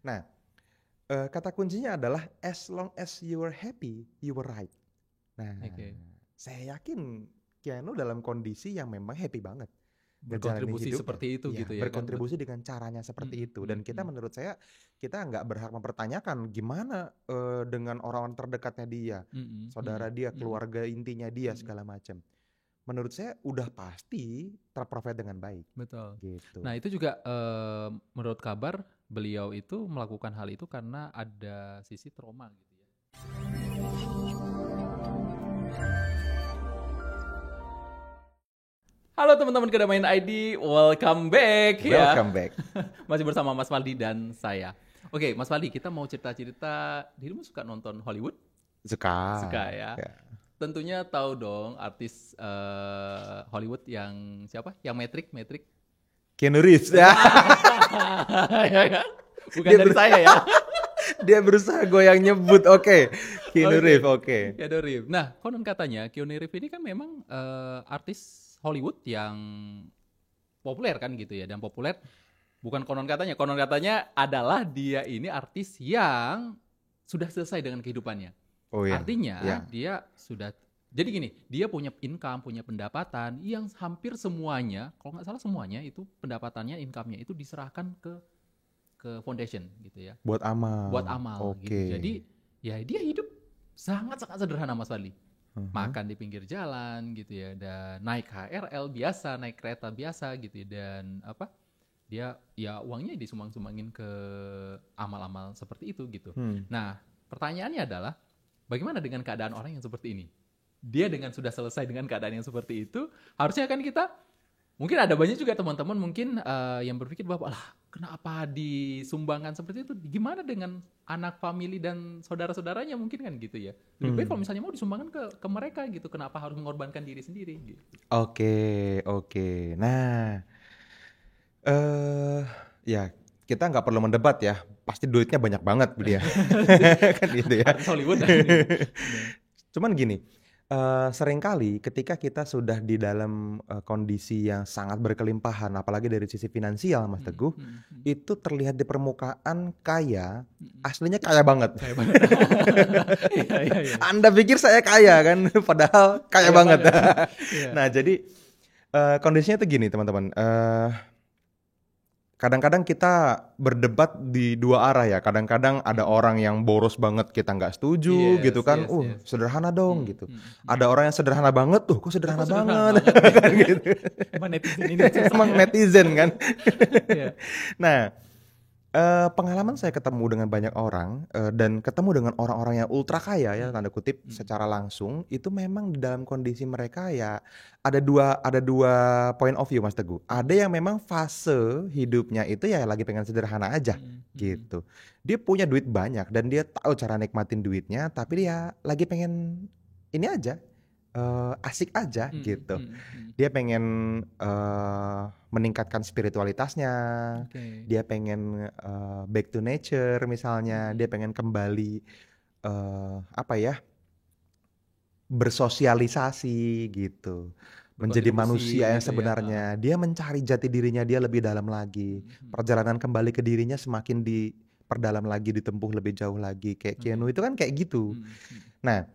Nah, kata kuncinya adalah as long as you were happy, you were right. Nah, Oke. saya yakin Keanu dalam kondisi yang memang happy banget ngejalanin Berkontribusi hidupnya. seperti itu Ya, gitu ya kan. berkontribusi dengan caranya seperti itu. Dan kita, Mm. menurut saya, kita nggak berhak mempertanyakan gimana dengan orang-orang terdekatnya dia, saudara dia, keluarga intinya dia, segala macam. Menurut saya udah pasti terprovide dengan baik. Betul. Gitu. Nah itu juga menurut kabar beliau itu melakukan hal itu karena ada sisi trauma gitu ya. Halo teman-teman Kedamaian ID, welcome back ya. Welcome back. Masih bersama Mas Faldi dan saya. Oke, Mas Faldi, kita mau cerita-cerita. Dirimu suka nonton Hollywood? Suka. Suka ya. Tentunya tahu dong artis Hollywood yang siapa? Yang Matrix. Keanu Reeves. Bukan dari saya ya. Dia berusaha goyang nyebut. Oke. Keanu Reeves, oke. Keanu Reeves. Nah, konon katanya Keanu Reeves ini kan memang artis Hollywood yang populer kan gitu ya. Dan populer bukan konon katanya adalah dia ini artis yang sudah selesai dengan kehidupannya. Oh iya. Artinya dia sudah, jadi gini, dia punya income, punya pendapatan yang hampir semuanya, kalau nggak salah semuanya itu pendapatannya, income-nya itu diserahkan ke foundation gitu ya. Buat amal gitu. Jadi ya dia hidup sangat-sangat sederhana Mas Fadli. Makan di pinggir jalan gitu ya, dan naik KRL biasa, naik kereta biasa gitu ya, dan dia ya uangnya disumbang-sumbangin ke amal-amal seperti itu gitu. Nah, pertanyaannya adalah bagaimana dengan keadaan orang yang seperti ini? Dia dengan sudah selesai dengan keadaan yang seperti itu, harusnya kan kita, mungkin ada banyak juga teman-teman mungkin yang berpikir bahwa kenapa disumbangkan seperti itu? Gimana dengan anak famili dan saudara-saudaranya mungkin kan gitu ya. Lebih baik kalau misalnya mau disumbangkan ke mereka gitu. Kenapa harus mengorbankan diri sendiri gitu. Oke. Nah, ya kita nggak perlu mendebat ya. Pasti duitnya banyak banget dia. Kan gitu ya. Artis Hollywood. Cuman gini, seringkali ketika kita sudah di dalam kondisi yang sangat berkelimpahan, apalagi dari sisi finansial, Mas Teguh, itu terlihat di permukaan kaya, aslinya kaya banget. Iya. Anda pikir saya kaya kan, padahal kaya banget. Nah, jadi kondisinya tuh gini, teman-teman. Kadang-kadang kita berdebat di dua arah ya. Kadang-kadang ada orang yang boros banget, kita nggak setuju gitu kan. Sederhana dong gitu. Ada orang yang sederhana banget, kok sederhana banget. Kan gitu. Emang netizen ini Emang netizen kan. Nah, pengalaman saya ketemu dengan banyak orang dan ketemu dengan orang-orang yang ultra kaya ya, tanda kutip, secara langsung, itu memang di dalam kondisi mereka ya ada dua point of view, Mas Teguh. Ada yang memang fase hidupnya itu ya lagi pengen sederhana aja gitu. Dia punya duit banyak dan dia tahu cara nikmatin duitnya, tapi dia lagi pengen ini aja, asik aja gitu. Dia pengen meningkatkan spiritualitasnya, dia pengen back to nature misalnya, dia pengen kembali bersosialisasi gitu, menjadi manusia yang sebenarnya. Dia mencari jati dirinya dia lebih dalam lagi. Perjalanan kembali ke dirinya semakin diperdalam lagi, ditempuh lebih jauh lagi. Kayak Keanu itu kan kayak gitu. Nah,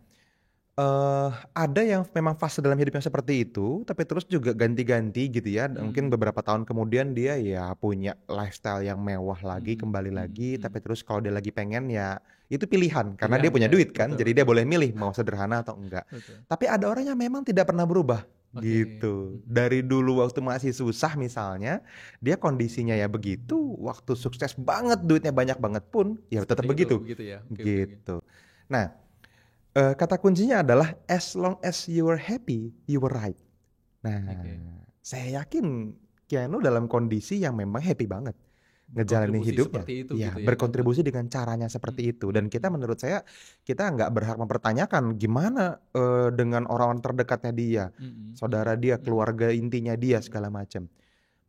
ada yang memang fase dalam hidupnya seperti itu, tapi terus juga ganti-ganti gitu ya. Mungkin beberapa tahun kemudian dia ya punya lifestyle yang mewah lagi, kembali lagi. Tapi terus kalau dia lagi pengen ya itu pilihan, karena dia punya duit kan. Jadi dia boleh milih mau sederhana atau enggak. Tapi ada orang yang memang tidak pernah berubah gitu. Dari dulu waktu masih susah misalnya, dia kondisinya ya begitu. Waktu sukses banget, duitnya banyak banget pun ya tetap begitu. Gitu. Nah, kata kuncinya adalah as long as you were happy, you were right. Nah, saya yakin Keanu dalam kondisi yang memang happy banget ngejalanin hidupnya. Berkontribusi dengan caranya seperti itu. Dan kita, menurut saya, kita nggak berhak mempertanyakan gimana dengan orang-orang terdekatnya dia, saudara dia, keluarga intinya dia, segala macam.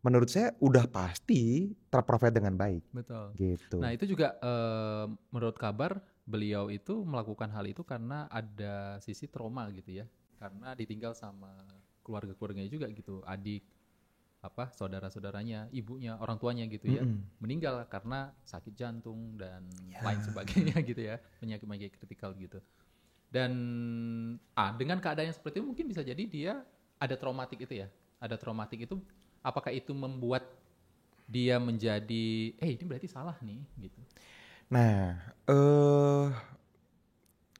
Menurut saya udah pasti terprovide dengan baik. Betul. Gitu. Nah itu juga menurut kabar beliau itu melakukan hal itu karena ada sisi trauma gitu ya. Karena ditinggal sama keluarga-keluarganya juga gitu. Adik, saudara-saudaranya, ibunya, orang tuanya gitu ya, meninggal karena sakit jantung dan lain sebagainya gitu ya, penyakit-penyakit kritikal gitu. Dan dengan keadaan yang seperti itu mungkin bisa jadi dia ada traumatik itu ya. Ada traumatik itu, apakah itu membuat dia menjadi ini berarti salah nih gitu. Nah,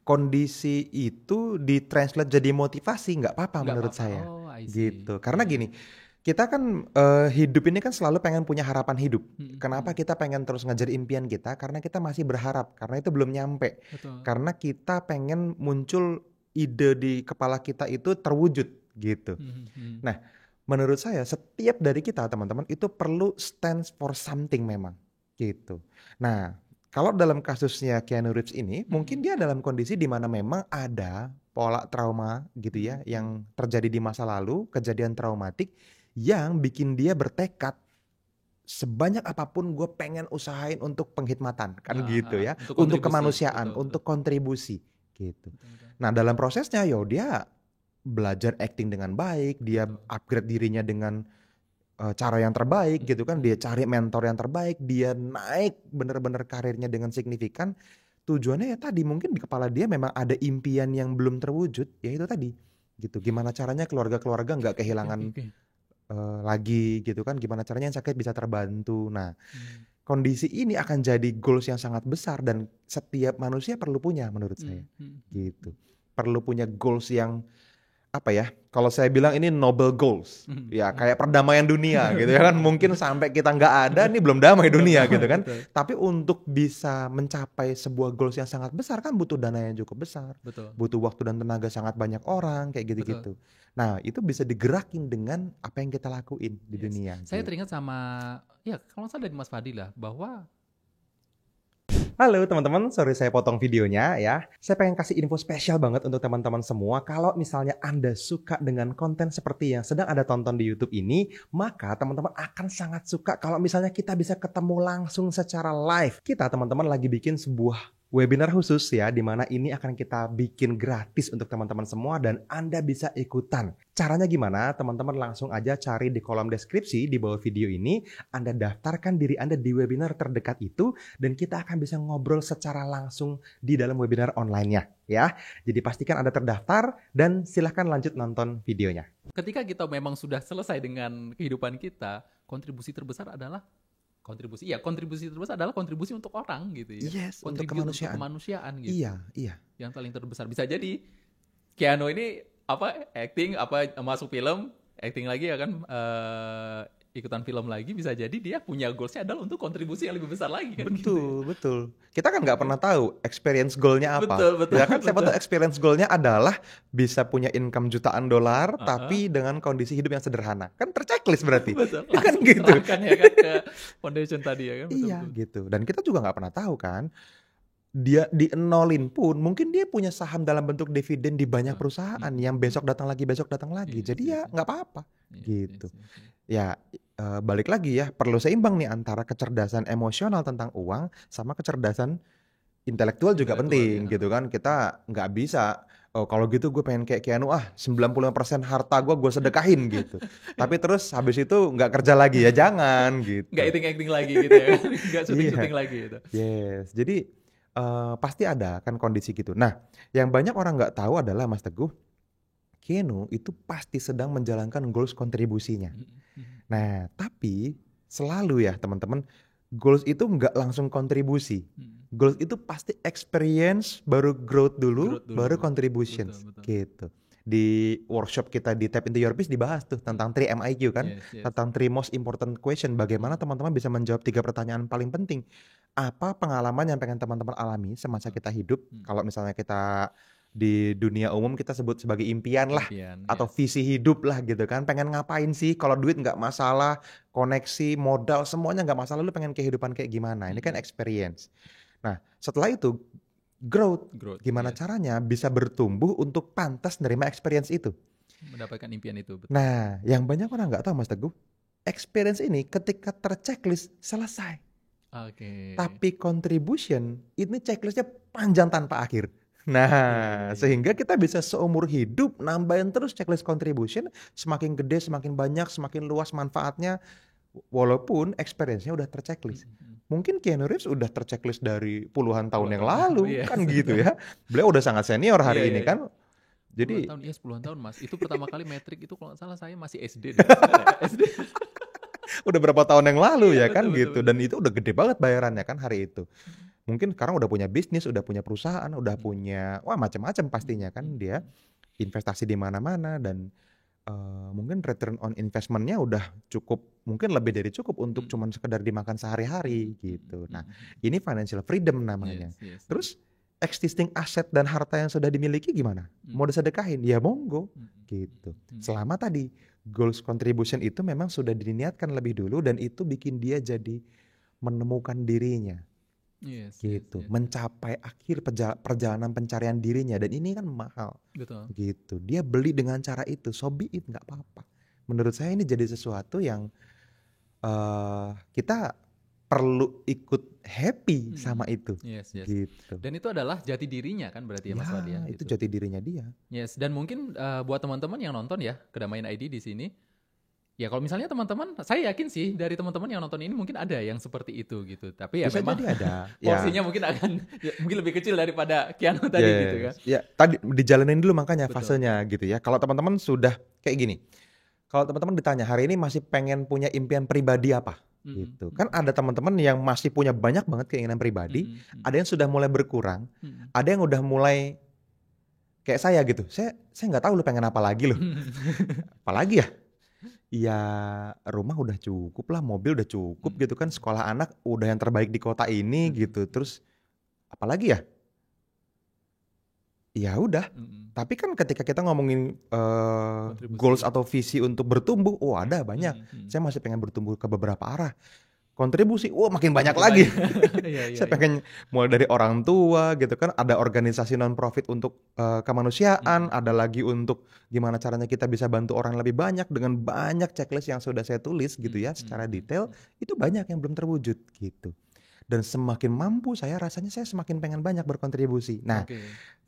kondisi itu ditranslate jadi motivasi nggak apa-apa menurut saya. Gitu. Karena gini, kita kan hidup ini kan selalu pengen punya harapan hidup. Kenapa kita pengen terus ngejar impian kita? Karena kita masih berharap, karena itu belum nyampe. Betul. Karena kita pengen muncul ide di kepala kita itu terwujud gitu. Nah, menurut saya setiap dari kita teman-teman itu perlu stand for something memang gitu. Nah, kalau dalam kasusnya Keanu Reeves ini, mungkin dia dalam kondisi di mana memang ada pola trauma gitu ya, yang terjadi di masa lalu, kejadian traumatik, yang bikin dia bertekad sebanyak apapun gue pengen usahain untuk penghikmatan, kan gitu ya, untuk kemanusiaan, betul, untuk kontribusi gitu. Betul. Nah dalam prosesnya dia belajar acting dengan baik, dia upgrade dirinya dengan cara yang terbaik gitu kan, dia cari mentor yang terbaik, dia naik bener-bener karirnya dengan signifikan. Tujuannya ya tadi, mungkin di kepala dia memang ada impian yang belum terwujud, ya itu tadi gitu. Gimana caranya keluarga-keluarga nggak kehilangan lagi gitu kan, gimana caranya yang sakit bisa terbantu. Nah kondisi ini akan jadi goals yang sangat besar dan setiap manusia perlu punya menurut saya gitu. Perlu punya goals yang kalau saya bilang ini noble goals, ya kayak perdamaian dunia gitu ya kan. Mungkin sampai kita nggak ada, ini belum damai dunia gitu kan. Tapi untuk bisa mencapai sebuah goals yang sangat besar kan butuh dana yang cukup besar, butuh waktu dan tenaga sangat banyak orang kayak gitu-gitu. Nah itu bisa digerakin dengan apa yang kita lakuin di dunia. Saya teringat sama, kalau nggak salah dari Mas Fadil lah, bahwa halo teman-teman, sorry saya potong videonya ya. Saya pengen kasih info spesial banget untuk teman-teman semua. Kalau misalnya Anda suka dengan konten seperti yang sedang Anda tonton di YouTube ini, maka teman-teman akan sangat suka kalau misalnya kita bisa ketemu langsung secara live. Kita teman-teman lagi bikin sebuah webinar khusus ya, di mana ini akan kita bikin gratis untuk teman-teman semua dan Anda bisa ikutan. Caranya gimana? Teman-teman langsung aja cari di kolom deskripsi di bawah video ini, Anda daftarkan diri Anda di webinar terdekat itu dan kita akan bisa ngobrol secara langsung di dalam webinar online-nya ya. Jadi pastikan Anda terdaftar dan silahkan lanjut nonton videonya. Ketika kita memang sudah selesai dengan kehidupan kita, kontribusi terbesar adalah kontribusi terbesar adalah kontribusi untuk orang gitu ya. Yes, untuk kemanusiaan gitu. Iya. Yang paling terbesar bisa jadi Keanu ini acting masuk film, acting lagi ya kan, ikutan film lagi, bisa jadi dia punya goalsnya adalah untuk kontribusi yang lebih besar lagi kan. Betul. Kita kan nggak pernah tahu experience goalnya apa. Betul. Ya kan siapa tahu experience goalnya adalah bisa punya income jutaan dolar tapi dengan kondisi hidup yang sederhana. Kan terchecklist berarti. Betul. Ya kan gitu. Kan ya kan ke foundation tadi ya kan. Betul. Iya gitu. Dan kita juga nggak pernah tahu kan. Dia dienolin pun mungkin dia punya saham dalam bentuk dividen di banyak perusahaan yang besok datang lagi. Jadi ya nggak apa-apa gitu. Ya balik lagi ya, perlu seimbang nih antara kecerdasan emosional tentang uang sama kecerdasan intelektual juga penting gitu kan. Kita nggak bisa kalau gitu gue pengen kayak Keanu 95% harta gue sedekahin gitu. Tapi terus habis itu nggak kerja lagi ya, jangan gitu. Nggak acting lagi gitu ya, nggak syuting lagi gitu. Yes, jadi pasti ada kan kondisi gitu. Nah yang banyak orang nggak tahu adalah Mas Teguh, Keanu itu pasti sedang menjalankan goals kontribusinya. Nah, tapi selalu ya teman-teman, goals itu nggak langsung kontribusi. Goals itu pasti experience, baru growth dulu. Baru contributions. Betul. Gitu. Di workshop kita di Tap Into Your Peace dibahas tuh tentang 3MIQ kan, tentang 3 most important question. Bagaimana teman-teman bisa menjawab 3 pertanyaan paling penting. Apa pengalaman yang pengen teman-teman alami semasa kita hidup? Kalau misalnya kita di dunia umum kita sebut sebagai impian lah, atau visi hidup lah gitu kan. Pengen ngapain sih? Kalau duit nggak masalah, koneksi, modal, semuanya nggak masalah. Lu pengen kehidupan kayak gimana? Ini kan experience. Nah setelah itu growth. Gimana caranya bisa bertumbuh untuk pantas nerima experience itu, mendapatkan impian itu. Betul. Nah yang banyak orang nggak tahu Mas Teguh, experience ini ketika terchecklist selesai. Tapi contribution ini checklistnya panjang tanpa akhir. Nah, sehingga kita bisa seumur hidup nambahin terus checklist contribution, semakin gede, semakin banyak, semakin luas manfaatnya, walaupun experience-nya udah terchecklist. Mungkin Keanu Reeves udah terchecklist dari puluhan tahun yang lalu, kan gitu ya. Beliau udah sangat senior hari ini kan. Jadi 10 tahun Mas. Itu pertama kali metrik itu kalau nggak salah saya masih SD. SD. Udah berapa tahun yang lalu ya kan gitu. Dan itu udah gede banget bayarannya kan hari itu. Mungkin sekarang udah punya bisnis, udah punya perusahaan, udah punya macam-macam pastinya kan dia investasi di mana-mana dan mungkin return on investment-nya udah cukup, mungkin lebih dari cukup untuk cuman sekedar dimakan sehari-hari gitu. Nah, ini financial freedom namanya. Terus existing aset dan harta yang sudah dimiliki gimana? Mau disedekahin? Ya monggo gitu. Selama tadi goals contribution itu memang sudah diniatkan lebih dulu dan itu bikin dia jadi menemukan dirinya. Gitu, mencapai akhir perjalanan pencarian dirinya dan ini kan mahal. Betul. Gitu. Dia beli dengan cara itu, so be it, nggak apa-apa. Menurut saya ini jadi sesuatu yang kita perlu ikut happy sama itu. Gitu. Dan itu adalah jati dirinya kan berarti ya Mas Wadi ya. Itu jati dirinya dia. Dan mungkin buat teman-teman yang nonton ya Kedamaian ID di sini. Ya kalau misalnya teman-teman, saya yakin sih dari teman-teman yang nonton ini mungkin ada yang seperti itu gitu. Tapi ya bisa memang jadi ada. porsinya mungkin akan mungkin lebih kecil daripada Keanu tadi gitu kan. Ya tadi dijalanin dulu makanya fasenya gitu ya. Kalau teman-teman sudah kayak gini, kalau teman-teman ditanya hari ini masih pengen punya impian pribadi apa? Gitu. Kan ada teman-teman yang masih punya banyak banget keinginan pribadi, ada yang sudah mulai berkurang, ada yang udah mulai kayak saya gitu. Saya nggak tahu lu pengen apa lagi loh. Apalagi ya? Ya rumah udah cukup lah, mobil udah cukup gitu kan, sekolah anak udah yang terbaik di kota ini gitu. Terus apalagi ya? Ya udah. Tapi kan ketika kita ngomongin goals atau visi untuk bertumbuh, ada banyak. Saya masih pengen bertumbuh ke beberapa arah. Kontribusi, makin banyak lagi. Saya pengen mulai dari orang tua gitu kan, ada organisasi non profit untuk kemanusiaan, ada lagi untuk gimana caranya kita bisa bantu orang lebih banyak dengan banyak checklist yang sudah saya tulis gitu ya secara detail, itu banyak yang belum terwujud gitu. Dan semakin mampu saya rasanya saya semakin pengen banyak berkontribusi. Nah,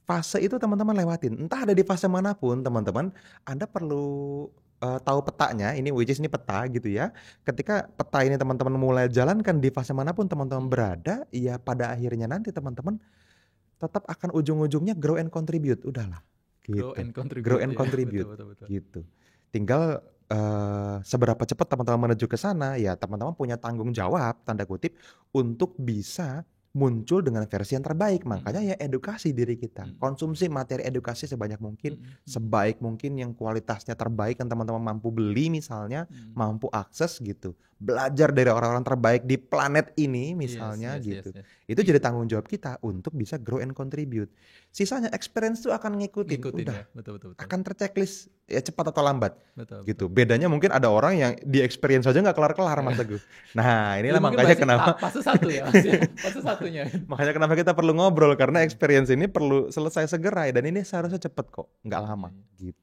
fase itu teman-teman lewatin. Entah ada di fase manapun teman-teman, Anda perlu tahu petanya, ini which is ini peta gitu ya. Ketika peta ini teman-teman mulai jalankan di fase manapun teman-teman berada, ya pada akhirnya nanti teman-teman tetap akan ujung-ujungnya grow and contribute. Udahlah. Gitu. Grow and contribute. Betul. Gitu. Tinggal seberapa cepat teman-teman menuju ke sana, ya teman-teman punya tanggung jawab tanda kutip untuk bisa muncul dengan versi yang terbaik. Makanya ya edukasi diri kita, konsumsi materi edukasi sebanyak mungkin, sebaik mungkin yang kualitasnya terbaik yang teman-teman mampu beli misalnya, mampu akses gitu. Belajar dari orang-orang terbaik di planet ini misalnya gitu. Itu jadi tanggung jawab kita untuk bisa grow and contribute. Sisanya experience tuh akan ngikutin udah. Ya. Betul. Akan terchecklist ya cepat atau lambat. Betul. Gitu. Bedanya mungkin ada orang yang di experience aja nggak kelar-kelar Mas Teguh. Nah, inilah makanya kenapa fase 1 ya. Fase satunya. Makanya kenapa kita perlu ngobrol karena experience ini perlu selesai segera dan ini seharusnya cepet kok, nggak lama gitu.